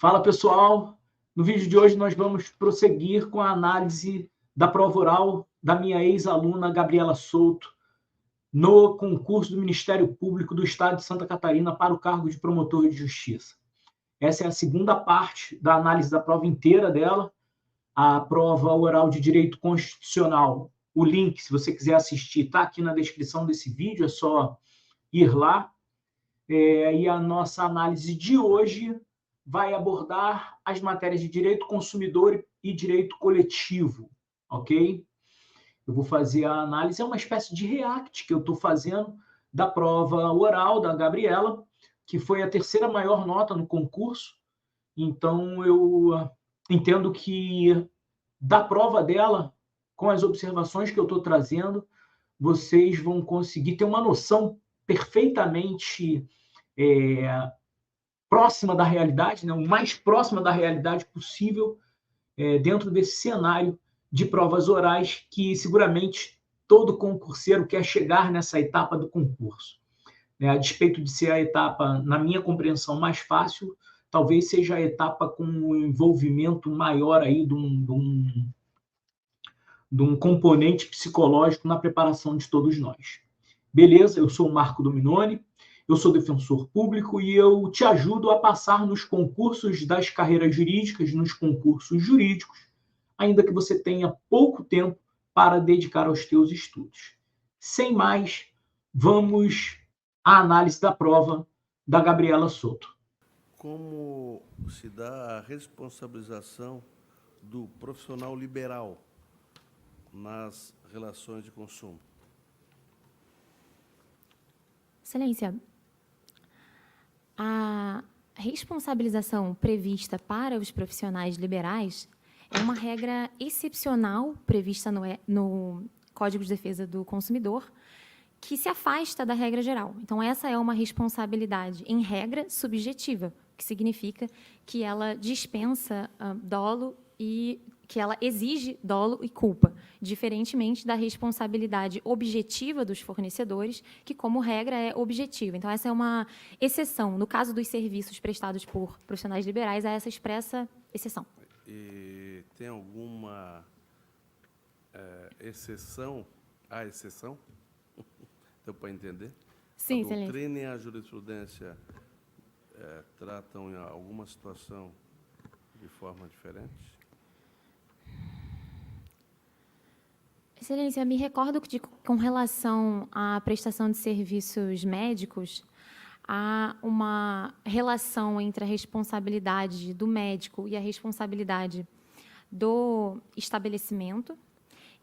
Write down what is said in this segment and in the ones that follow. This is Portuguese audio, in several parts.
Fala, pessoal! No vídeo de hoje nós vamos prosseguir com a análise da prova oral da minha ex-aluna Gabriela Souto no concurso do Ministério Público do Estado de Santa Catarina para o cargo de promotor de justiça. Essa é a segunda parte da análise da prova inteira dela, a prova oral de direito constitucional. O link, se você quiser assistir, está aqui na descrição desse vídeo, é só ir lá. E a nossa análise de hoje vai abordar as matérias de direito consumidor e direito coletivo, ok? Eu vou fazer a análise, é uma espécie de react que eu estou fazendo da prova oral da Gabriela, que foi a terceira maior nota no concurso. Então, eu entendo que da prova dela, com as observações que eu estou trazendo, vocês vão conseguir ter uma noção perfeitamente próxima da realidade, né? O mais próxima da realidade possível dentro desse cenário de provas orais que seguramente todo concurseiro quer chegar nessa etapa do concurso. A despeito de ser a etapa, na minha compreensão, mais fácil, talvez seja a etapa com um envolvimento maior aí de um componente psicológico na preparação de todos nós. Beleza? Eu sou o Marco Dominoni, eu sou defensor público e eu te ajudo a passar nos concursos das carreiras jurídicas, nos concursos jurídicos, ainda que você tenha pouco tempo para dedicar aos teus estudos. Sem mais, vamos à análise da prova da Gabriela Souto. Como se dá a responsabilização do profissional liberal nas relações de consumo? Excelência, a responsabilização prevista para os profissionais liberais é uma regra excepcional prevista no Código de Defesa do Consumidor, que se afasta da regra geral. Então, essa é uma responsabilidade, em regra, subjetiva, o que significa que ela dispensa dolo e que ela exige dolo e culpa, diferentemente da responsabilidade objetiva dos fornecedores, que, como regra, é objetiva. Então, essa é uma exceção. No caso dos serviços prestados por profissionais liberais, há essa expressa exceção. E tem alguma exceção? Há exceção? Deu para entender? Sim, a excelente. doutrina e a jurisprudência tratam em alguma situação de forma diferente? Excelência, me recordo que, com relação à prestação de serviços médicos, há uma relação entre a responsabilidade do médico e a responsabilidade do estabelecimento,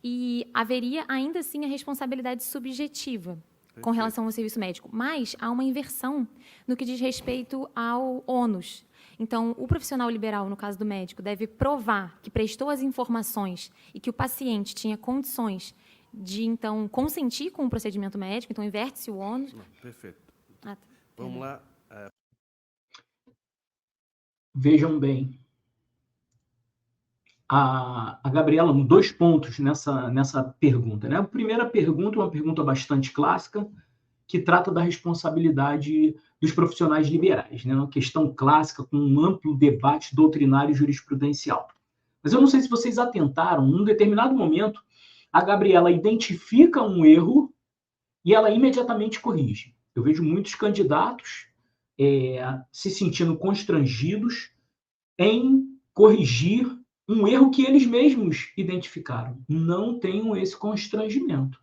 e haveria, ainda assim, a responsabilidade subjetiva com relação ao serviço médico. Mas há uma inversão no que diz respeito ao ônus. Então, o profissional liberal, no caso do médico, deve provar que prestou as informações e que o paciente tinha condições de, então, consentir com o procedimento médico, então inverte-se o ônus. Não, perfeito. Tá. Vamos lá. Vejam bem, a Gabriela, 2 pontos nessa pergunta, né? A primeira pergunta é uma pergunta bastante clássica, que trata da responsabilidade dos profissionais liberais, né? Uma questão clássica com um amplo debate doutrinário e jurisprudencial. Mas eu não sei se vocês atentaram, num determinado momento, a Gabriela identifica um erro e ela imediatamente corrige. Eu vejo muitos candidatos se sentindo constrangidos em corrigir um erro que eles mesmos identificaram. Não tenham esse constrangimento.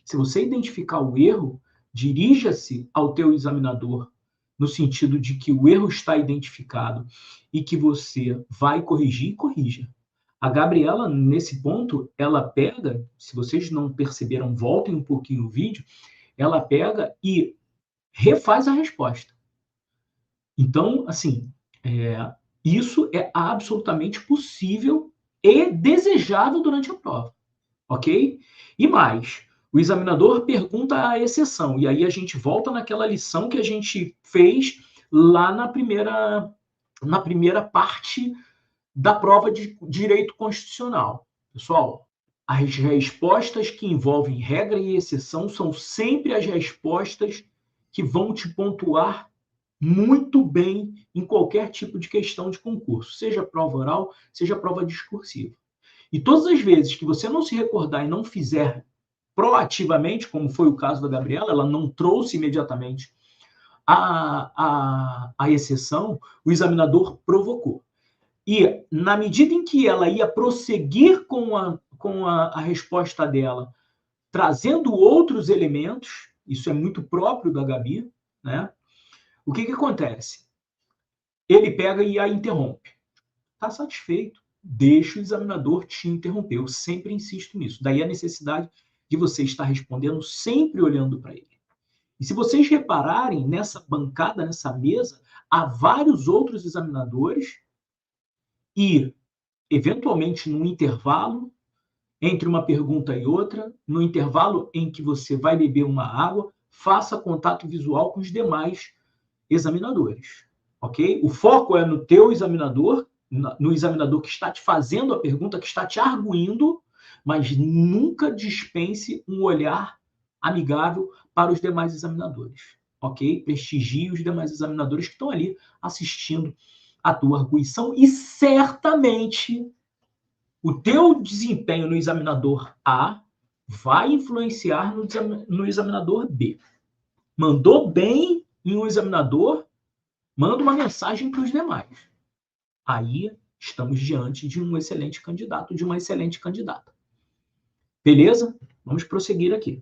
Se você identificar o erro, dirija-se ao teu examinador no sentido de que o erro está identificado e que você vai corrigir, corrija. A Gabriela, nesse ponto, ela pega, se vocês não perceberam, voltem um pouquinho o vídeo, ela pega e refaz a resposta. Então, assim, isso é absolutamente possível e desejável durante a prova, ok? E mais, o examinador pergunta a exceção, e aí a gente volta naquela lição que a gente fez lá na primeira parte da prova de direito constitucional. Pessoal, as respostas que envolvem regra e exceção são sempre as respostas que vão te pontuar muito bem em qualquer tipo de questão de concurso, seja prova oral, seja prova discursiva. E todas as vezes que você não se recordar e não fizer proativamente, como foi o caso da Gabriela, ela não trouxe imediatamente a exceção, o examinador provocou. E, na medida em que ela ia prosseguir com a resposta dela, trazendo outros elementos, isso é muito próprio da Gabi, né? O que acontece? Ele pega e a interrompe. Está satisfeito? Deixa o examinador te interromper. Eu sempre insisto nisso. Daí a necessidade de você estar respondendo sempre olhando para ele. E se vocês repararem, nessa bancada, nessa mesa, há vários outros examinadores e, eventualmente, num intervalo entre uma pergunta e outra, no intervalo em que você vai beber uma água, faça contato visual com os demais examinadores, ok? O foco é no teu examinador, no examinador que está te fazendo a pergunta, que está te arguindo, mas nunca dispense um olhar amigável para os demais examinadores, ok? Prestigie os demais examinadores que estão ali assistindo a tua arguição e certamente o teu desempenho no examinador A vai influenciar no examinador B. Mandou bem em um examinador, manda uma mensagem para os demais. Aí estamos diante de um excelente candidato, de uma excelente candidata. Beleza? Vamos prosseguir aqui.